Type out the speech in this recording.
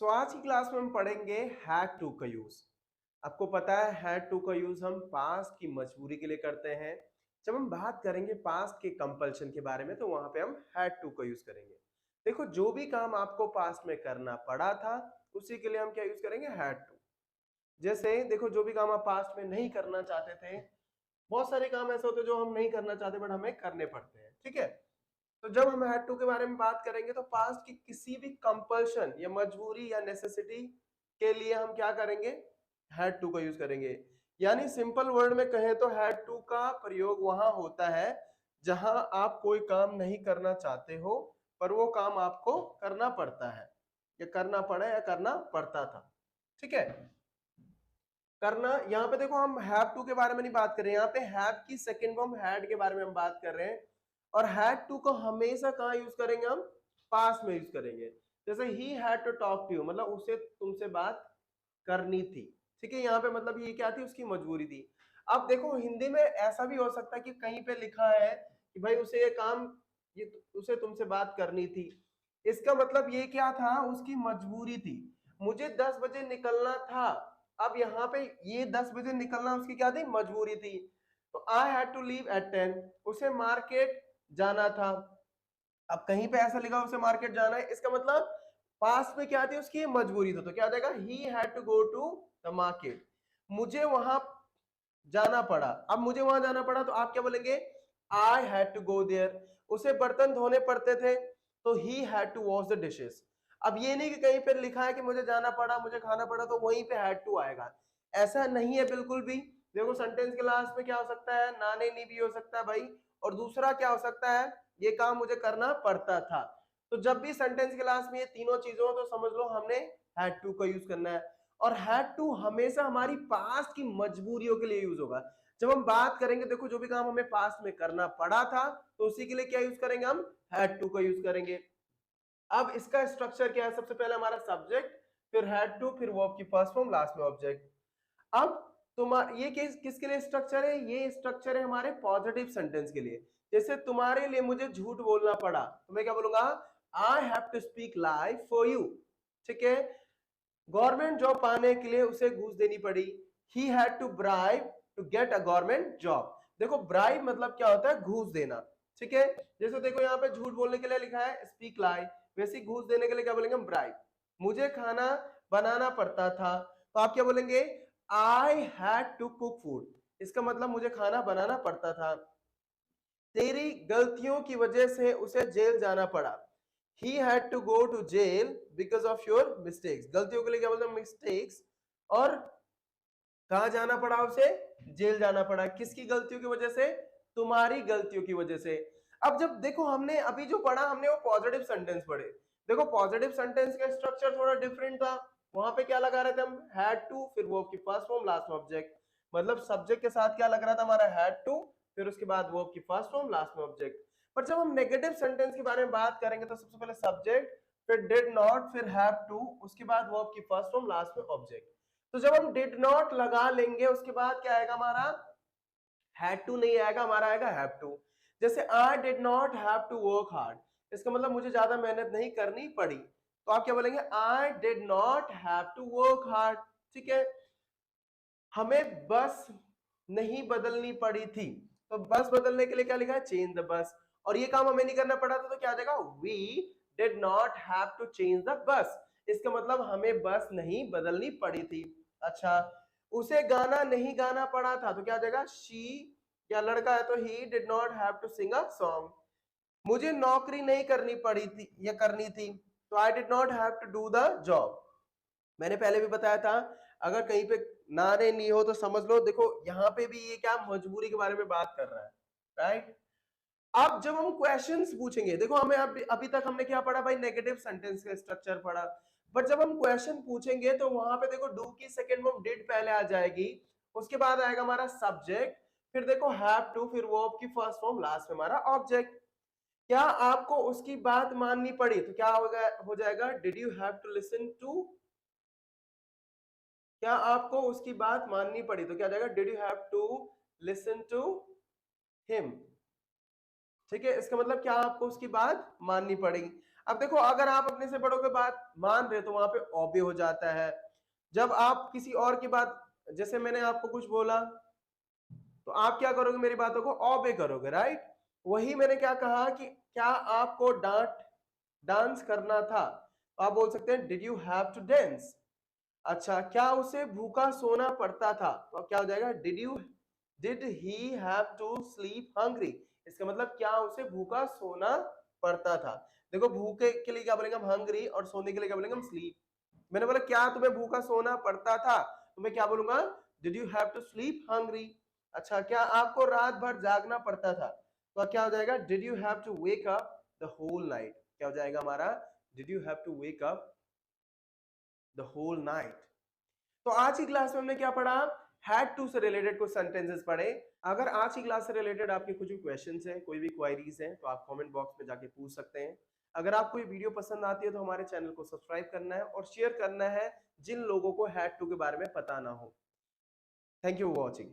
आज की क्लास में हम पढ़ेंगे हैड टू का यूज। आपको पता है हैड टू का यूज हम पास्ट की मजबूरी के लिए करते हैं। जब हम बात करेंगे पास्ट के कंपल्शन के बारे में तो वहां पे हम हैड टू का यूज करेंगे। देखो जो भी काम आपको पास्ट में करना पड़ा था उसी के लिए हम क्या यूज करेंगे, हैड टू। जैसे देखो जो भी काम आप पास्ट में नहीं करना चाहते थे, बहुत सारे काम ऐसे होते हैं जो हम नहीं करना चाहते बट हमें करने पड़ते हैं, ठीक है। तो जब हम हैड टू के बारे में बात करेंगे तो पास्ट की किसी भी कंपल्शन या मजबूरी या नेसेसिटी के लिए हम क्या करेंगे, हैड टू का यूज करेंगे। यानी सिंपल वर्ड में कहें तो हैड टू का प्रयोग वहां होता है जहां आप कोई काम नहीं करना चाहते हो पर वो काम आपको करना पड़ता है, या करना पड़ा या करना पड़ता था, ठीक है। करना, यहाँ पे देखो हम हैव टू के बारे में नहीं बात कर रहे हैं, यहाँ पे हैव की सेकंड फॉर्म हैड के बारे में हम बात कर रहे हैं। और हैड टू को हमेशा कहाँ यूज करेंगे, हम पास्ट में यूज करेंगे। जैसे ही had to talk to you, मतलब उसे तुमसे बात करनी थी, ठीक है। यहाँ पे मतलब ये क्या थी, उसकी मजबूरी थी। अब देखो हिंदी में ऐसा भी हो सकता है कि कहीं पे लिखा है कि भाई उसे ये काम, ये उसे तुमसे बात करनी थी। इसका मतलब ये क्या था, उसकी मजबूरी थी। मुझे 10 बजे निकलना था। अब यहाँ पे ये 10 बजे निकलना उसकी क्या थी, मजबूरी थी। तो I had to leave at 10, उसे मार्केट जाना था। अब कहीं पे ऐसा लिखा उसे मार्केट जाना है, इसका मतलब पास में क्या थी, उसकी मजबूरी थी। तो क्या हो जाएगा, he had to go to the market. मुझे वहां जाना पड़ा। अब मुझे वहां जाना पड़ा तो आप क्या बोलेंगे, I had to go there. उसे बर्तन धोने पड़ते थे तो he had to wash the dishes. अब ये नहीं कि कहीं पे लिखा है कि मुझे जाना पड़ा, मुझे खाना पड़ा, तो वहीं पे हैड टू आएगा, ऐसा नहीं है बिल्कुल भी। देखो सेंटेंस के लास्ट में क्या हो सकता है, नाने नहीं भी हो सकता है भाई। और दूसरा क्या हो सकता है, ये काम मुझे करना पड़ता था। तो जब भी सेंटेंस के लास्ट में ये तीनों चीजें हो तो समझ लो हमने हैड टू का यूज करना है। और हैड टू हमेशा हमारी पास्ट की मजबूरियों के लिए यूज होगा। जब हम बात करेंगे, देखो जो भी काम हमें पास्ट में करना पड़ा था तो उसी के लिए क्या यूज करेंगे, हम हैड टू का यूज करेंगे। अब इसका स्ट्रक्चर क्या है, सबसे पहले हमारा सब्जेक्ट, फिर हैड टू, फिर वर्ब की फर्स्ट फॉर्म, लास्ट में ऑब्जेक्ट। अब तुम्हारा ये किसके लिए स्ट्रक्चर है, ये स्ट्रक्चर है हमारे पॉजिटिव सेंटेंस के लिए। जैसे तुम्हारे लिए मुझे झूठ बोलना पड़ा तो मैं क्या बोलूंगा, I have to speak lie for you, ठीक है। गवर्नमेंट जॉब पाने के लिए उसे घूस देनी पड़ी, he had to bribe to get a government job. देखो ब्राइब मतलब क्या होता है, घूस देना, ठीक है। जैसे देखो यहाँ पे झूठ बोलने के लिए लिखा है स्पीक लाई, वैसे घूस देने के लिए क्या बोलेंगे, ब्राइब। मुझे खाना बनाना पड़ता था तो आप क्या बोलेंगे, I had to cook food. इसका मतलब मुझे खाना बनाना पड़ता था। तेरी गलतियों की वजह से उसे जेल जाना पड़ा, he had to go to jail because of your mistakes। गलतियों के लिए क्या बोलते हैं, मिस्टेक्स। और कहा जाना पड़ा उसे, जेल जाना पड़ा, किसकी गलतियों की वजह से, तुम्हारी गलतियों की वजह से। अब जब देखो हमने अभी जो पढ़ा, हमने वो पॉजिटिव सेंटेंस पढ़े। देखो पॉजिटिव सेंटेंस का स्ट्रक्चर थोड़ा डिफरेंट था। वहां पे क्या लगा रहे थे हम, हैड टू, फिर वर्ब की फर्स्ट फॉर्म, लास्ट में ऑब्जेक्ट। मतलब सब्जेक्ट के साथ क्या लग रहा था हमारा, हैड टू, फिर उसके बाद वर्ब की फर्स्ट फॉर्म, लास्ट में ऑब्जेक्ट। पर जब हम नेगेटिव सेंटेंस के बारे में बात करेंगे तो सबसे पहले सब्जेक्ट, फिर डिड नॉट, फिर हैव टू, उसके बाद वर्ब की फर्स्ट फॉर्म, लास्ट में ऑब्जेक्ट। तो जब हम डिड नॉट लगा लेंगे उसके बाद क्या आएगा हमारा, हैड टू नहीं आएगा, हमारा आएगा हैव टू। जैसे I did not have to work hard, इसका मतलब मुझे ज्यादा मेहनत नहीं करनी पड़ी। तो आप क्या बोलेंगे, I did not have to work hard, ठीक है। हमें बस नहीं बदलनी पड़ी थी, तो बस बदलने के लिए क्या लिखा है, चेंज द बस। और ये काम हमें नहीं करना पड़ा था तो क्या आ जाएगा, we did not have to change the bus. इसका मतलब हमें बस नहीं बदलनी पड़ी थी। अच्छा, उसे गाना नहीं गाना पड़ा था तो क्या आ जाएगा, शी, या लड़का है तो he did not have to sing a song. मुझे नौकरी नहीं करनी पड़ी थी या करनी थी तो I did not have to do the job. मैंने पहले भी बताया था, अगर कहीं पे नारे नहीं हो तो समझ लो, देखो यहाँ पे भी ये क्या मजबूरी के बारे में बात कर रहा है, राइट। अब जब हम क्वेश्चंस पूछेंगे, देखो हमें अभी तक हमने क्या पढ़ा भाई, नेगेटिव सेंटेंस का स्ट्रक्चर पढ़ा। बट जब हम क्वेश्चन पूछेंगे तो वहां पे देखो डू की सेकंड फॉर्म डिड पहले आ जाएगी, उसके बाद आएगा हमारा सब्जेक्ट, फिर देखो हैव टू, फिर वर्ब की फर्स्ट फॉर्म, लास्ट में हमारा ऑब्जेक्ट। क्या आपको उसकी बात माननी पड़ी तो क्या हो जाएगा, did you have to listen to. क्या आपको उसकी बात माननी पड़ी तो क्या हो जाएगा, did you have to listen to him, ठीक है। इसका मतलब क्या आपको उसकी बात माननी पड़ेगी। अब देखो अगर आप अपने से बड़ों की बात मान रहे हो तो वहां पे ओबे हो जाता है। जब आप किसी और की बात, जैसे मैंने आपको कुछ बोला तो आप क्या करोगे, मेरी बातों को ओबे करोगे, राइट। वही मैंने क्या कहा कि क्या आपको डांस करना था, तो आप बोल सकते हैं did you have to dance. अच्छा, क्या उसे भूखा सोना पड़ता था, तो अब क्या हो जाएगा, did he have to sleep hungry. इसका मतलब क्या उसे भूखा सोना पड़ता था। देखो भूखे के लिए क्या बोलेंगे हम, हंग्री, और सोने के लिए क्या बोलेंगे हम, स्लीप। मैंने बोला क्या तुम्हें भूखा सोना पड़ता था, तो मैं क्या बोलूंगा, did you have to sleep hungry. अच्छा, क्या आपको रात भर जागना पड़ता था, तो क्या हो जाएगा, did you have to wake up the whole night. क्या हो जाएगा हमारा, did you have to wake up the whole night. तो आज की क्लास में हमने क्या पढ़ा, हैड टू से रिलेटेड कुछ सेंटेंसेस पढ़े। अगर आज की क्लास से रिलेटेड आपके कुछ भी क्वेश्चंस हैं, कोई भी क्वेरीज हैं, तो आप कमेंट बॉक्स में जाके पूछ सकते हैं। अगर आपको ये वीडियो पसंद आती है तो हमारे चैनल को सब्सक्राइब करना है और शेयर करना है जिन लोगों को हैड टू के बारे में पता ना हो। Thank you for watching.